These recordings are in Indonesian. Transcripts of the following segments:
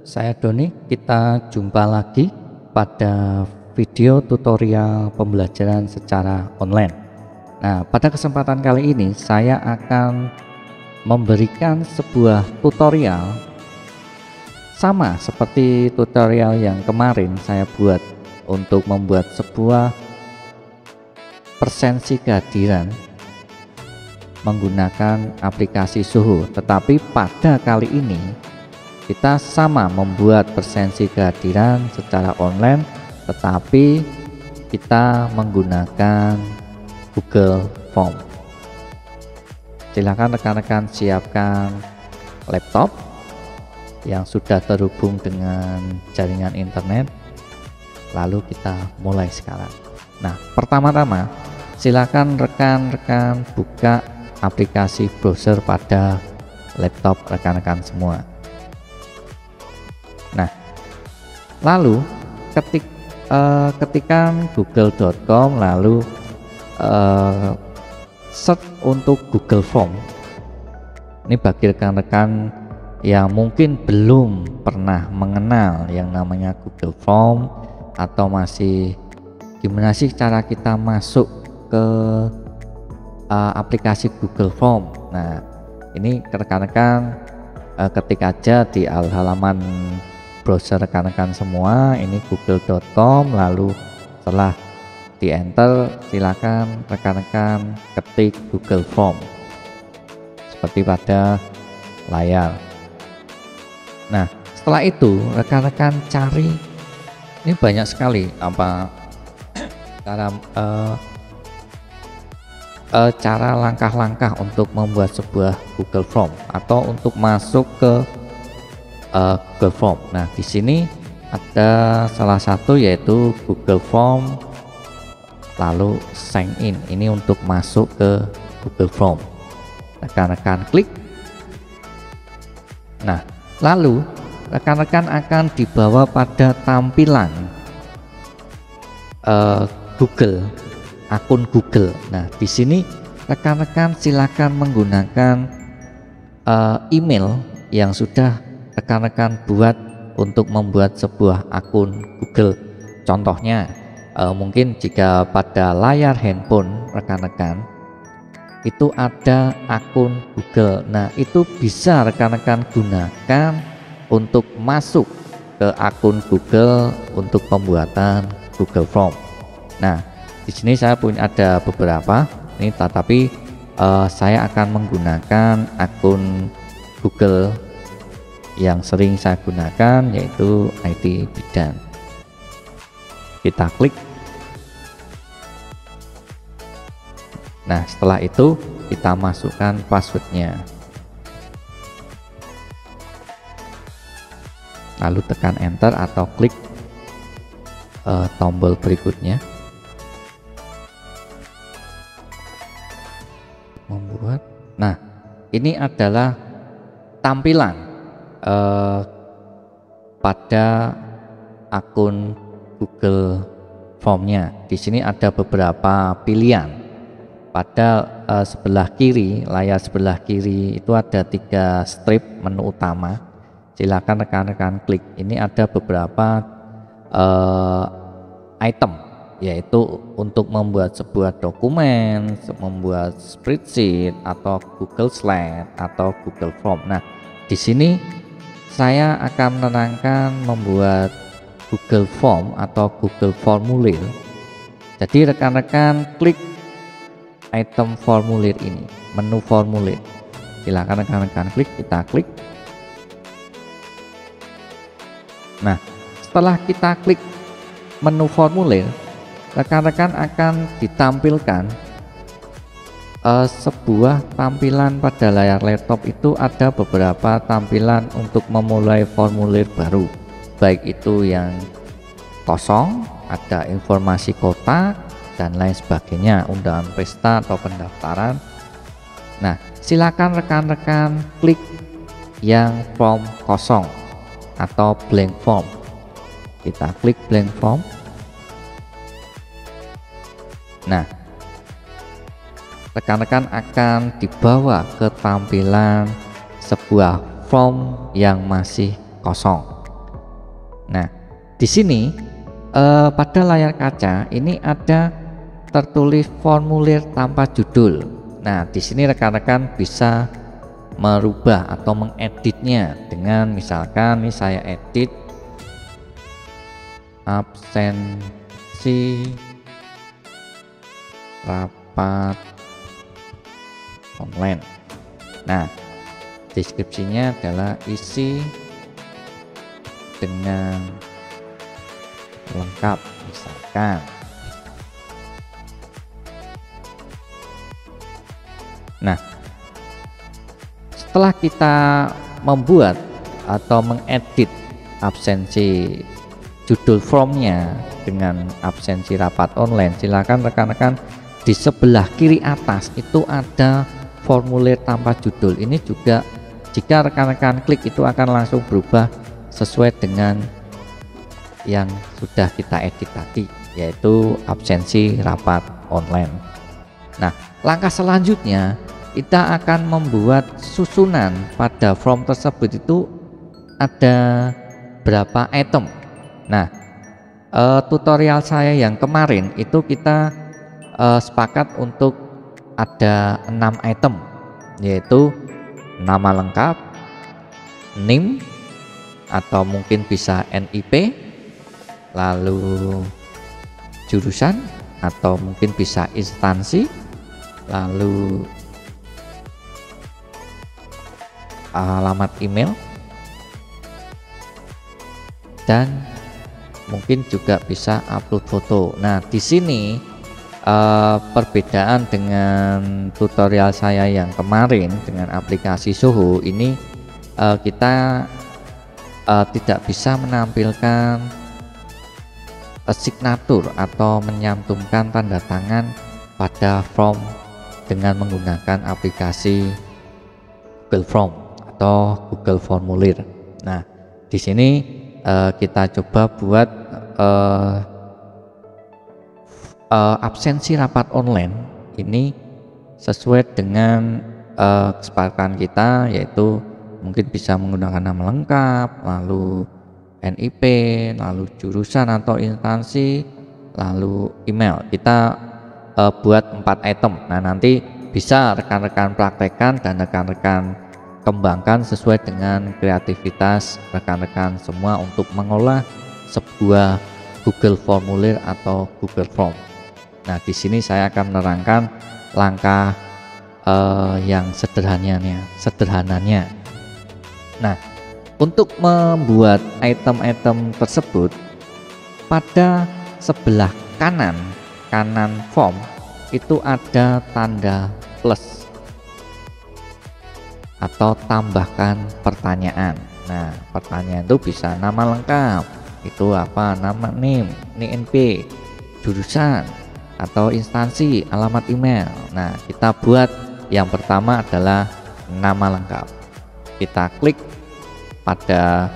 saya Doni. Kita jumpa lagi pada video tutorial pembelajaran secara online. Nah, pada kesempatan kali ini saya akan memberikan sebuah tutorial sama seperti tutorial yang kemarin saya buat untuk membuat sebuah presensi kehadiran menggunakan aplikasi Zoho. Tetapi pada kali ini kita sama membuat presensi kehadiran secara online, tetapi kita menggunakan Google Form. Silakan rekan-rekan siapkan laptop yang sudah terhubung dengan jaringan internet, lalu kita mulai sekarang. Nah, pertama-tama silakan rekan-rekan buka aplikasi browser pada laptop rekan-rekan semua. Nah, lalu ketikkan google.com, lalu search untuk Google Form. Ini bagi rekan-rekan yang mungkin belum pernah mengenal yang namanya Google Form, atau masih gimana sih cara kita masuk ke aplikasi Google Form. Nah, ini rekan-rekan ketik aja di halaman browser rekan-rekan semua, ini google.com, lalu setelah di enter silakan rekan-rekan ketik Google Form seperti pada layar. Nah, setelah itu rekan-rekan cari, ini banyak sekali cara langkah-langkah untuk membuat sebuah Google Form atau untuk masuk ke Google Form. Nah, di sini ada salah satu yaitu Google Form, lalu sign in. Ini untuk masuk ke Google Form. Rekan-rekan klik. Nah, lalu rekan-rekan akan dibawa pada tampilan Google, akun Google. Nah, di sini rekan-rekan silakan menggunakan email yang sudah rekan-rekan buat untuk membuat sebuah akun Google. Contohnya, mungkin jika pada layar handphone rekan-rekan itu ada akun Google. Nah, itu bisa rekan-rekan gunakan untuk masuk ke akun Google untuk pembuatan Google Form. Nah, di sini saya punya ada beberapa ini, tetapi saya akan menggunakan akun Google yang sering saya gunakan, yaitu IT Bidan. Kita klik. Nah, setelah itu kita masukkan passwordnya, lalu tekan enter atau klik tombol berikutnya. Membuat. Nah, ini adalah tampilan pada akun Google Formnya. Di sini ada beberapa pilihan. Pada sebelah kiri, layar sebelah kiri itu ada 3 strip menu utama. Silakan rekan-rekan klik. Ini ada beberapa item, yaitu untuk membuat sebuah dokumen, membuat spreadsheet atau Google Slide atau Google Form. Nah, di sini saya akan menerangkan membuat Google Form atau Google Formulir. Jadi rekan-rekan klik item formulir ini, menu formulir. Silakan rekan-rekan klik, kita klik. Nah, setelah kita klik menu formulir, rekan-rekan akan ditampilkan sebuah tampilan pada layar laptop. Itu ada beberapa tampilan untuk memulai formulir baru, baik itu yang kosong, ada informasi kotak dan lain sebagainya, undangan pesta atau pendaftaran. Nah, silakan rekan-rekan klik yang form kosong atau blank form. Kita klik blank form. Nah, rekan-rekan akan dibawa ke tampilan sebuah form yang masih kosong. Nah, di sini pada layar kaca ini ada tertulis formulir tanpa judul. Nah, di sini rekan-rekan bisa merubah atau mengeditnya dengan misalkan ini saya edit absensi rapat online. Nah, deskripsinya adalah isi dengan lengkap misalkan. Nah, setelah kita membuat atau mengedit absensi judul formnya dengan absensi rapat online, silakan rekan-rekan di sebelah kiri atas itu ada formulir tanpa judul. Ini juga jika rekan-rekan klik itu akan langsung berubah sesuai dengan yang sudah kita edit tadi, yaitu absensi rapat online. Nah, langkah selanjutnya kita akan membuat susunan pada form tersebut. Itu ada berapa item. Nah, tutorial saya yang kemarin itu kita sepakat untuk ada 6 item, yaitu nama lengkap, NIM atau mungkin bisa NIP, lalu jurusan atau mungkin bisa instansi, lalu alamat email, dan mungkin juga bisa upload foto. Nah, di sini perbedaan dengan tutorial saya yang kemarin dengan aplikasi Zoho ini, kita tidak bisa menampilkan signatur atau menyantumkan tanda tangan pada form dengan menggunakan aplikasi Google Form atau Google Formulir. Nah, di sini kita coba buat absensi rapat online ini sesuai dengan kesepakatan kita, yaitu mungkin bisa menggunakan nama lengkap, lalu NIP, lalu jurusan atau instansi, lalu email. Kita buat 4 item. Nah, nanti bisa rekan-rekan praktekkan dan rekan-rekan kembangkan sesuai dengan kreativitas rekan-rekan semua untuk mengolah sebuah Google Formulir atau Google Form. Nah, di sini saya akan menerangkan langkah yang sederhananya. Nah, untuk membuat item-item tersebut, pada sebelah kanan form itu ada tanda plus atau tambahkan pertanyaan. Nah, pertanyaan itu bisa nama lengkap, itu apa, nama NIM, NIP, jurusan atau instansi, alamat email. Nah, kita buat yang pertama adalah nama lengkap. Kita klik pada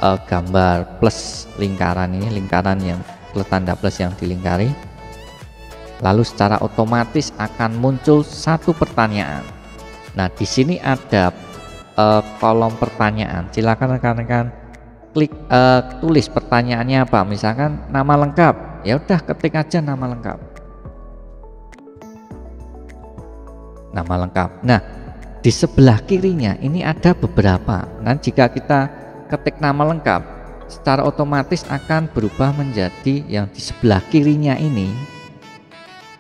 gambar plus lingkaran ini, lingkaran yang tanda plus yang dilingkari, lalu secara otomatis akan muncul satu pertanyaan. Nah, di sini ada kolom pertanyaan. Silakan rekan-rekan klik tulis pertanyaannya apa, misalkan nama lengkap, ya udah ketik aja nama lengkap. Nama lengkap. Nah, di sebelah kirinya ini ada beberapa. Nah, jika kita ketik nama lengkap, secara otomatis akan berubah menjadi yang di sebelah kirinya ini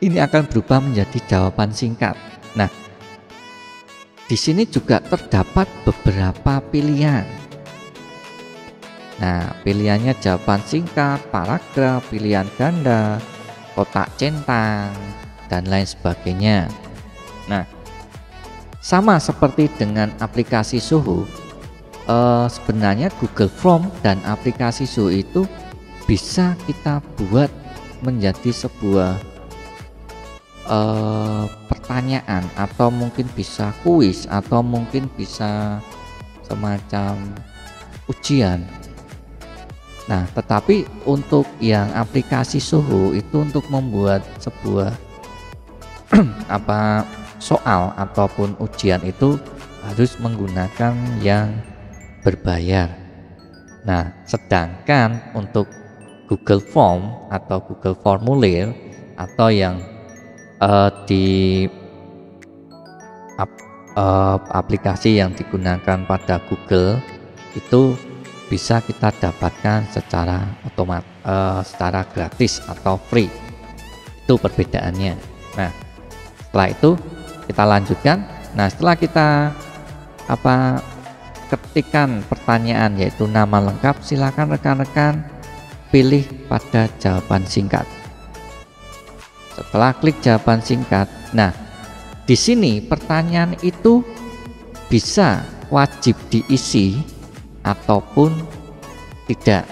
akan berubah menjadi jawaban singkat. Nah, di sini juga terdapat beberapa pilihan. Nah, pilihannya jawaban singkat, paragraf, pilihan ganda, kotak centang, dan lain sebagainya. Nah, sama seperti dengan aplikasi Zoho, sebenarnya Google Form dan aplikasi Zoho itu bisa kita buat menjadi sebuah pertanyaan, atau mungkin bisa kuis, atau mungkin bisa semacam ujian. Nah, tetapi untuk yang aplikasi Zoho itu untuk membuat sebuah soal ataupun ujian itu harus menggunakan yang berbayar. Nah, sedangkan untuk Google Form atau Google Formulir atau yang di aplikasi yang digunakan pada Google itu bisa kita dapatkan secara secara gratis atau free. Itu perbedaannya. Nah, setelah itu kita lanjutkan. Nah, setelah kita ketikan pertanyaan yaitu nama lengkap, silakan rekan-rekan pilih pada jawaban singkat. Setelah klik jawaban singkat, nah di sini pertanyaan itu bisa wajib diisi ataupun tidak.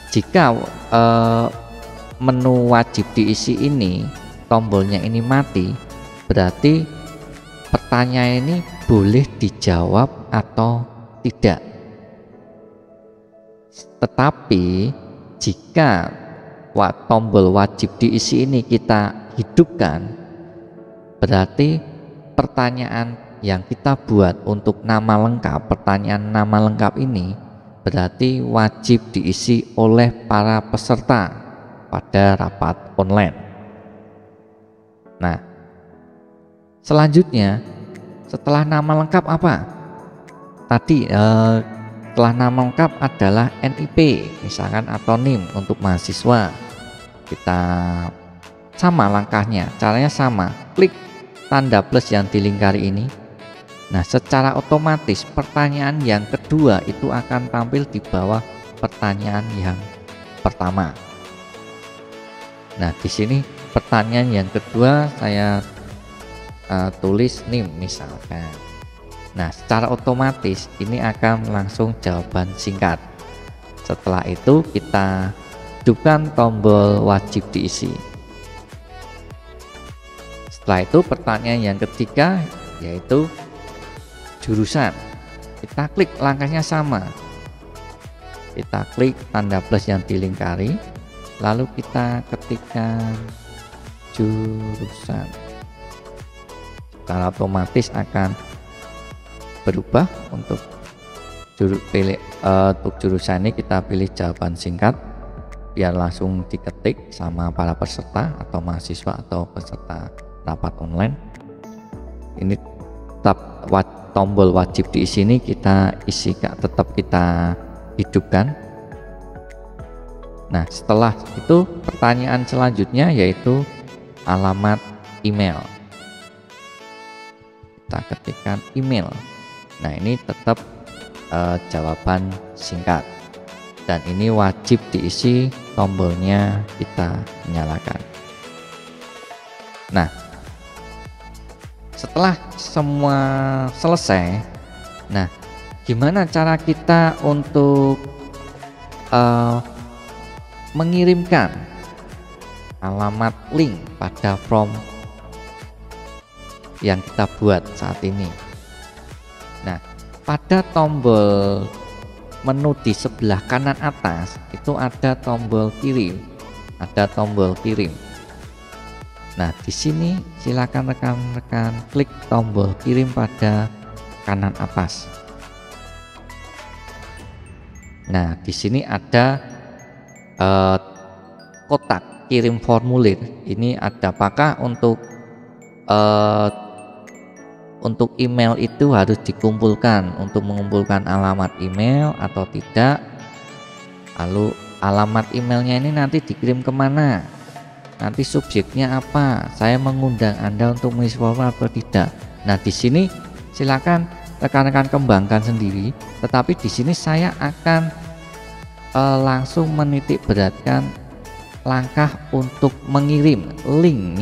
Jika menu wajib diisi ini tombolnya ini mati, berarti pertanyaan ini boleh dijawab atau tidak. Tetapi jika tombol wajib diisi ini kita hidupkan, berarti pertanyaan yang kita buat untuk nama lengkap, pertanyaan nama lengkap ini berarti wajib diisi oleh para peserta pada rapat online. Nah, selanjutnya setelah nama lengkap apa? Tadi setelah nama lengkap adalah NIP misalkan atau NIM untuk mahasiswa. Kita sama langkahnya, caranya sama, klik tanda plus yang dilingkari ini. Nah, secara otomatis pertanyaan yang kedua itu akan tampil di bawah pertanyaan yang pertama. Nah, di sini pertanyaan yang kedua saya tulis NIM misalkan. Nah, secara otomatis ini akan langsung jawaban singkat. Setelah itu kita hidupkan tombol wajib diisi. Setelah itu pertanyaan yang ketiga yaitu jurusan. Kita klik, langkahnya sama. Kita klik tanda plus yang dilingkari, lalu kita ketikkan jurusan. Secara otomatis akan berubah untuk jurusan ini kita pilih jawaban singkat biar langsung diketik sama para peserta atau mahasiswa atau peserta rapat online. Ini tombol wajib diisi ini kita isi, tetap kita hidupkan. Nah, setelah itu pertanyaan selanjutnya yaitu alamat email. Kita ketikkan email. Nah, ini tetap jawaban singkat dan ini wajib diisi, tombolnya kita nyalakan. Nah, setelah semua selesai, nah gimana cara kita untuk mengirimkan alamat link pada form yang kita buat saat ini? Nah, pada tombol menu di sebelah kanan atas itu ada tombol kirim, Nah, di sini silakan rekan-rekan klik tombol kirim pada kanan atas. Nah, di sini ada kotak kirim formulir. Ini ada apakah untuk email itu harus dikumpulkan untuk mengumpulkan alamat email atau tidak. Lalu alamat emailnya ini nanti dikirim kemana, nanti subjeknya apa, saya mengundang Anda untuk mengisi formulir atau tidak. Nah, di sini silakan rekan-rekan kembangkan sendiri, tetapi di sini saya akan langsung menitik beratkan langkah untuk mengirim link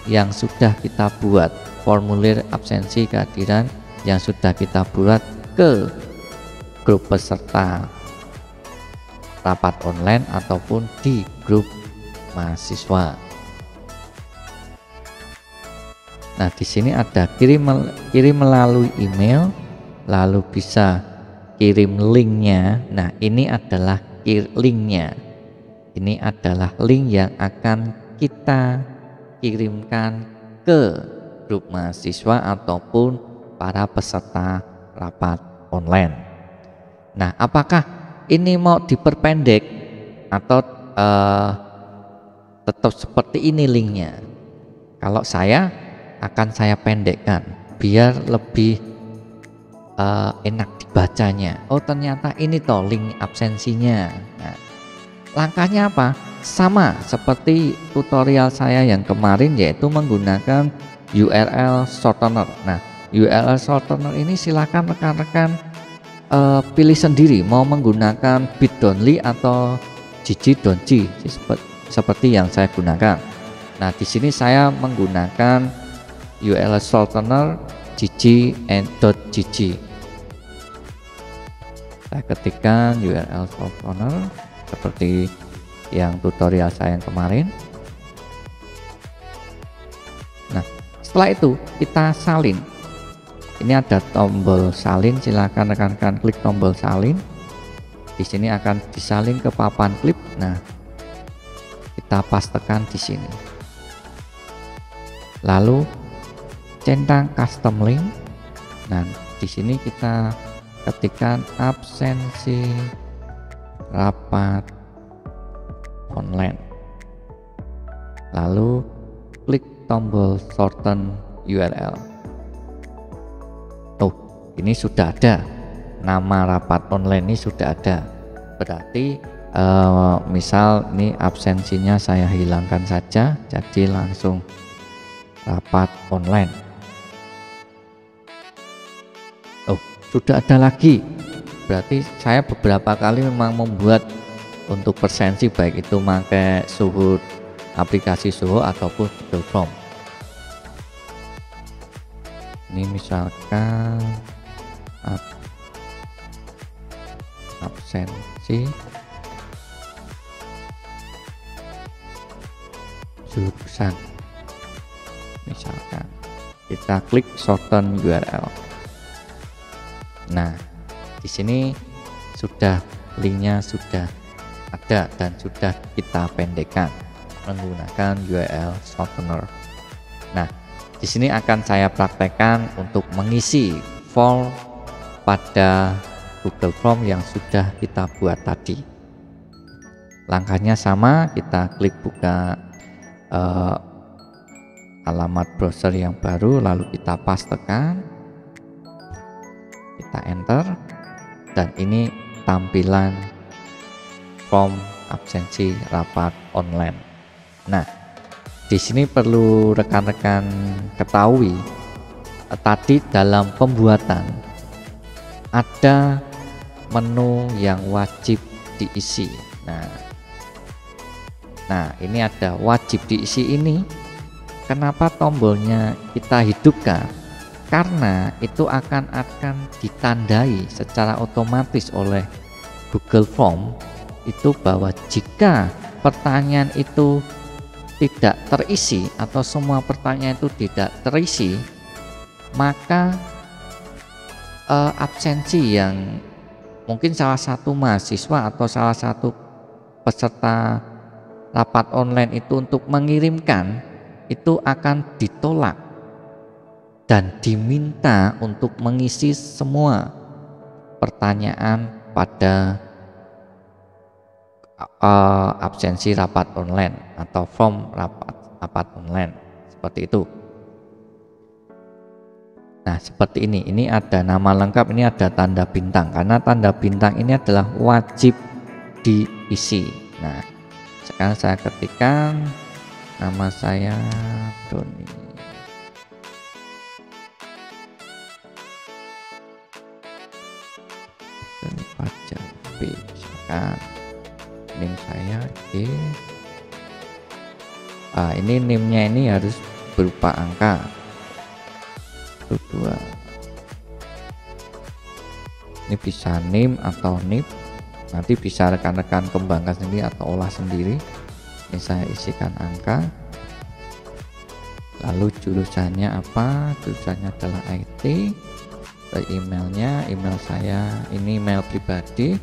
yang sudah kita buat, formulir absensi kehadiran yang sudah kita buat ke grup peserta rapat online ataupun di grup mahasiswa. Nah, di sini ada kirim melalui email, lalu bisa kirim linknya. Nah, ini adalah linknya. Ini adalah link yang akan kita kirimkan ke grup mahasiswa ataupun para peserta rapat online. Nah, apakah ini mau diperpendek atau tetap seperti ini linknya? Kalau saya akan saya pendekkan biar lebih enak dibacanya. Oh, ternyata ini toh link absensinya. Nah, langkahnya apa? Sama seperti tutorial saya yang kemarin, yaitu menggunakan URL shortener. Nah, URL shortener ini silakan rekan-rekan pilih sendiri mau menggunakan bit.ly atau gg.g seperti yang saya gunakan. Nah, di sini saya menggunakan URL shortener gg.gg. Saya ketikkan URL shortener seperti yang tutorial saya yang kemarin. Nah, setelah itu kita salin. Ini ada tombol salin, silakan rekan-rekan klik tombol salin. Di sini akan disalin ke papan klip. Nah, kita pastekan di sini. Lalu centang custom link. Nah, di sini kita ketikkan absensi rapat online. Lalu klik tombol shorten URL. Oh, ini sudah ada. Nama rapat online ini sudah ada. Berarti misal ini absensinya saya hilangkan saja, jadi langsung rapat online. Oh, sudah ada lagi. Berarti saya beberapa kali memang membuat untuk presensi, baik itu pakai Zoho, aplikasi Zoho ataupun Google Form. Ini misalkan absensi jurusan, misalkan kita klik shorten URL. Nah, di sini sudah linknya sudah ada dan sudah kita pendekkan menggunakan URL shortener. Nah, di sini akan saya praktekkan untuk mengisi form pada Google Form yang sudah kita buat tadi. Langkahnya sama, kita klik buka alamat browser yang baru, lalu kita pastekan, kita enter, dan ini tampilan form absensi rapat online. Nah, di sini perlu rekan-rekan ketahui, tadi dalam pembuatan ada menu yang wajib diisi. Nah, ini ada wajib diisi ini. Kenapa tombolnya kita hidupkan? Karena itu akan ditandai secara otomatis oleh Google Form itu bahwa jika pertanyaan itu tidak terisi atau semua pertanyaan itu tidak terisi, maka absensi yang mungkin salah satu mahasiswa atau salah satu peserta rapat online itu untuk mengirimkan itu akan ditolak dan diminta untuk mengisi semua pertanyaan pada absensi rapat online atau form rapat online, seperti itu. Nah, seperti ini ada nama lengkap, ini ada tanda bintang, karena tanda bintang ini adalah wajib diisi. Nah, sekarang saya ketikkan nama saya Doni. Doni Fajar B. Misalkan NIM saya G. Ini NIM-nya ini harus berupa angka 2. Ini bisa NIM atau NIP, nanti bisa rekan-rekan kembangkan sendiri atau olah sendiri. Ini saya isikan angka, lalu jurusannya apa? Jurusannya adalah IT. Emailnya, email saya ini email pribadi.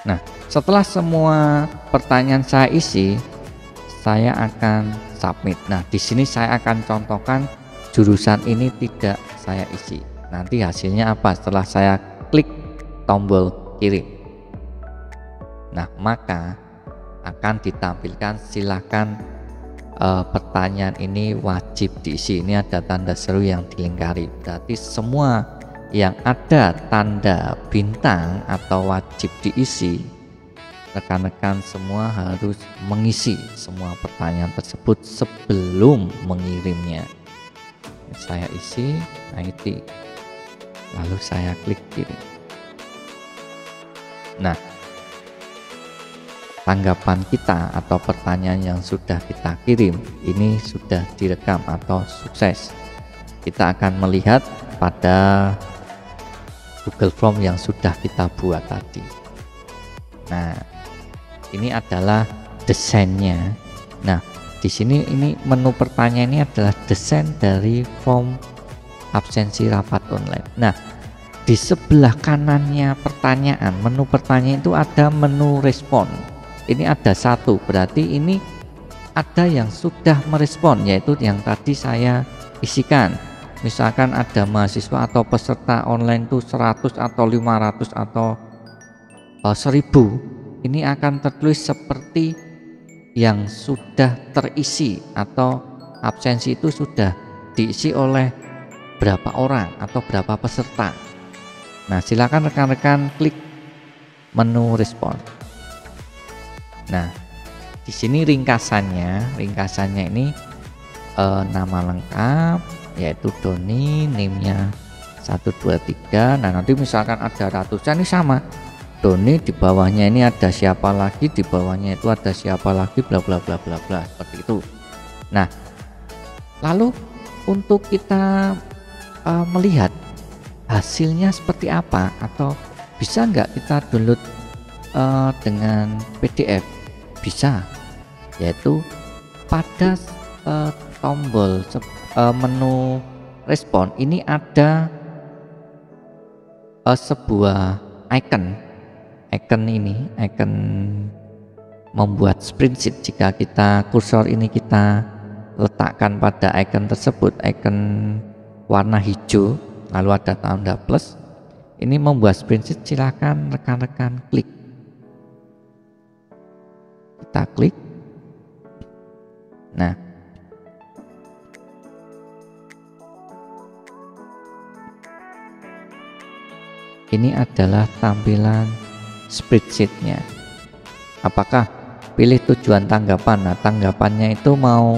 Nah, setelah semua pertanyaan saya isi, saya akan submit. Nah, di sini saya akan contohkan jurusan ini tidak saya isi. Nanti hasilnya apa setelah saya klik tombol kirim? Nah, maka akan ditampilkan silakan pertanyaan ini wajib diisi. Ini ada tanda seru yang dilingkari, berarti semua yang ada tanda bintang atau wajib diisi, rekan-rekan semua harus mengisi semua pertanyaan tersebut sebelum mengirimnya. Saya isi IT, lalu saya klik kirim. Nah, tanggapan kita atau pertanyaan yang sudah kita kirim ini sudah direkam atau sukses. Kita akan melihat pada Google Form yang sudah kita buat tadi. Nah, ini adalah desainnya. Nah, di sini ini menu pertanyaan ini adalah desain dari form absensi rapat online. Nah, di sebelah kanannya pertanyaan, menu pertanyaan itu ada menu respon. Ini ada satu, berarti ini ada yang sudah merespon, yaitu yang tadi saya isikan. Misalkan ada mahasiswa atau peserta online itu 100 atau 500 atau 1000, ini akan tertulis seperti yang sudah terisi atau absensi itu sudah diisi oleh berapa orang atau berapa peserta. Nah, silakan rekan-rekan klik menu respon. Nah, di sini ringkasannya ini nama lengkap yaitu Doni, NIM-nya 123. Nah, nanti misalkan ada ratusan, ini sama. Doni di bawahnya ini ada siapa lagi, di bawahnya itu ada siapa lagi, bla bla bla bla bla, seperti itu. Nah, lalu untuk kita melihat hasilnya seperti apa, atau bisa nggak kita download dengan PDF? Bisa, yaitu pada tombol menu respon ini ada sebuah icon membuat spreadsheet. Jika kita kursor ini kita letakkan pada icon tersebut, icon warna hijau lalu ada tanda plus, ini membuat spreadsheet. Silakan rekan-rekan klik. Kita klik. Nah, ini adalah tampilan spreadsheetnya. Apakah pilih tujuan tanggapan? Nah, tanggapannya itu mau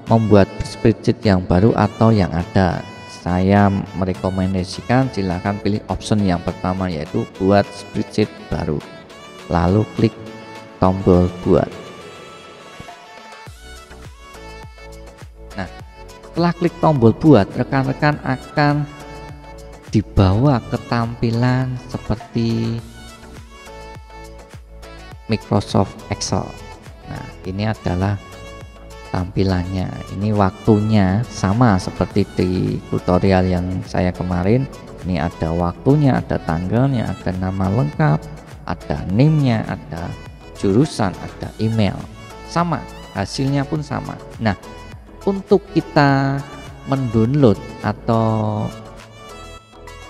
membuat spreadsheet yang baru atau yang ada. Saya merekomendasikan silakan pilih option yang pertama, yaitu buat spreadsheet baru, lalu klik tombol buat. Nah, setelah klik tombol buat, rekan-rekan akan dibawa ke tampilan seperti Microsoft Excel. Nah, ini adalah tampilannya. Ini waktunya sama seperti di tutorial yang saya kemarin. Ini ada waktunya, ada tanggalnya, ada nama lengkap, ada NIM-nya, ada jurusan, ada email. Sama, hasilnya pun sama. Nah, untuk kita mendownload atau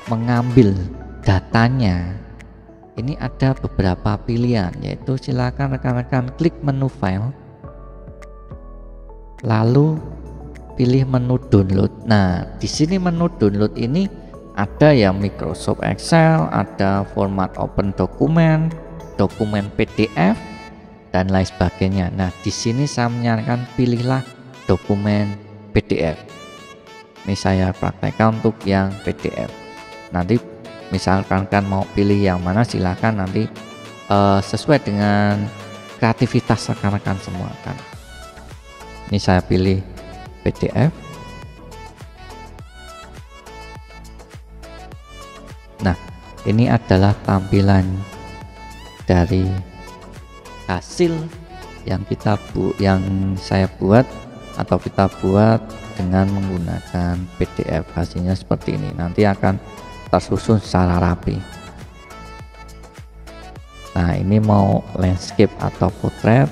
mengambil datanya, ini ada beberapa pilihan, yaitu silakan rekan-rekan klik menu file, lalu pilih menu download. Nah, di sini menu download ini ada yang Microsoft Excel, ada format open dokumen, dokumen PDF, dan lain sebagainya. Nah, di sini saya menyarankan pilihlah dokumen PDF. Ini saya praktekkan untuk yang PDF. Nanti misalkan kan mau pilih yang mana, silakan nanti sesuai dengan kreativitas rekan-rekan semua kan. Ini saya pilih PDF. Nah, ini adalah tampilan dari hasil yang saya buat atau kita buat dengan menggunakan PDF. Hasilnya seperti ini, nanti akan tersusun secara rapi. Nah, ini mau landscape atau potret.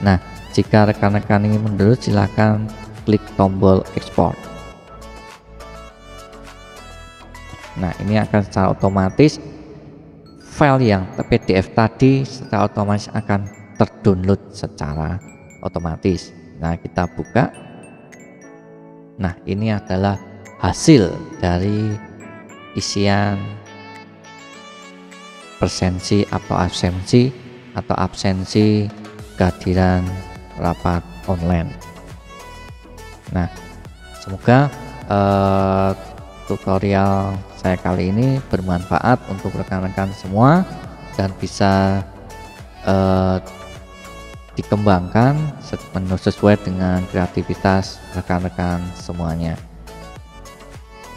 Nah, jika rekan-rekan ingin mendownload, silakan klik tombol ekspor. Nah, ini akan secara otomatis file yang PDF tadi secara otomatis akan terdownload secara otomatis. Nah, kita buka. Nah, ini adalah hasil dari isian presensi atau absensi kehadiran rapat online. Nah, semoga tutorial saya kali ini bermanfaat untuk rekan-rekan semua dan bisa dikembangkan sesuai dengan kreativitas rekan-rekan semuanya.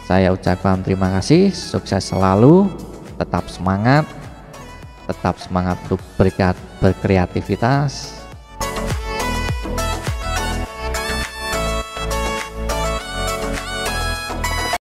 Saya ucapkan terima kasih, sukses selalu, tetap semangat untuk berkreativitas.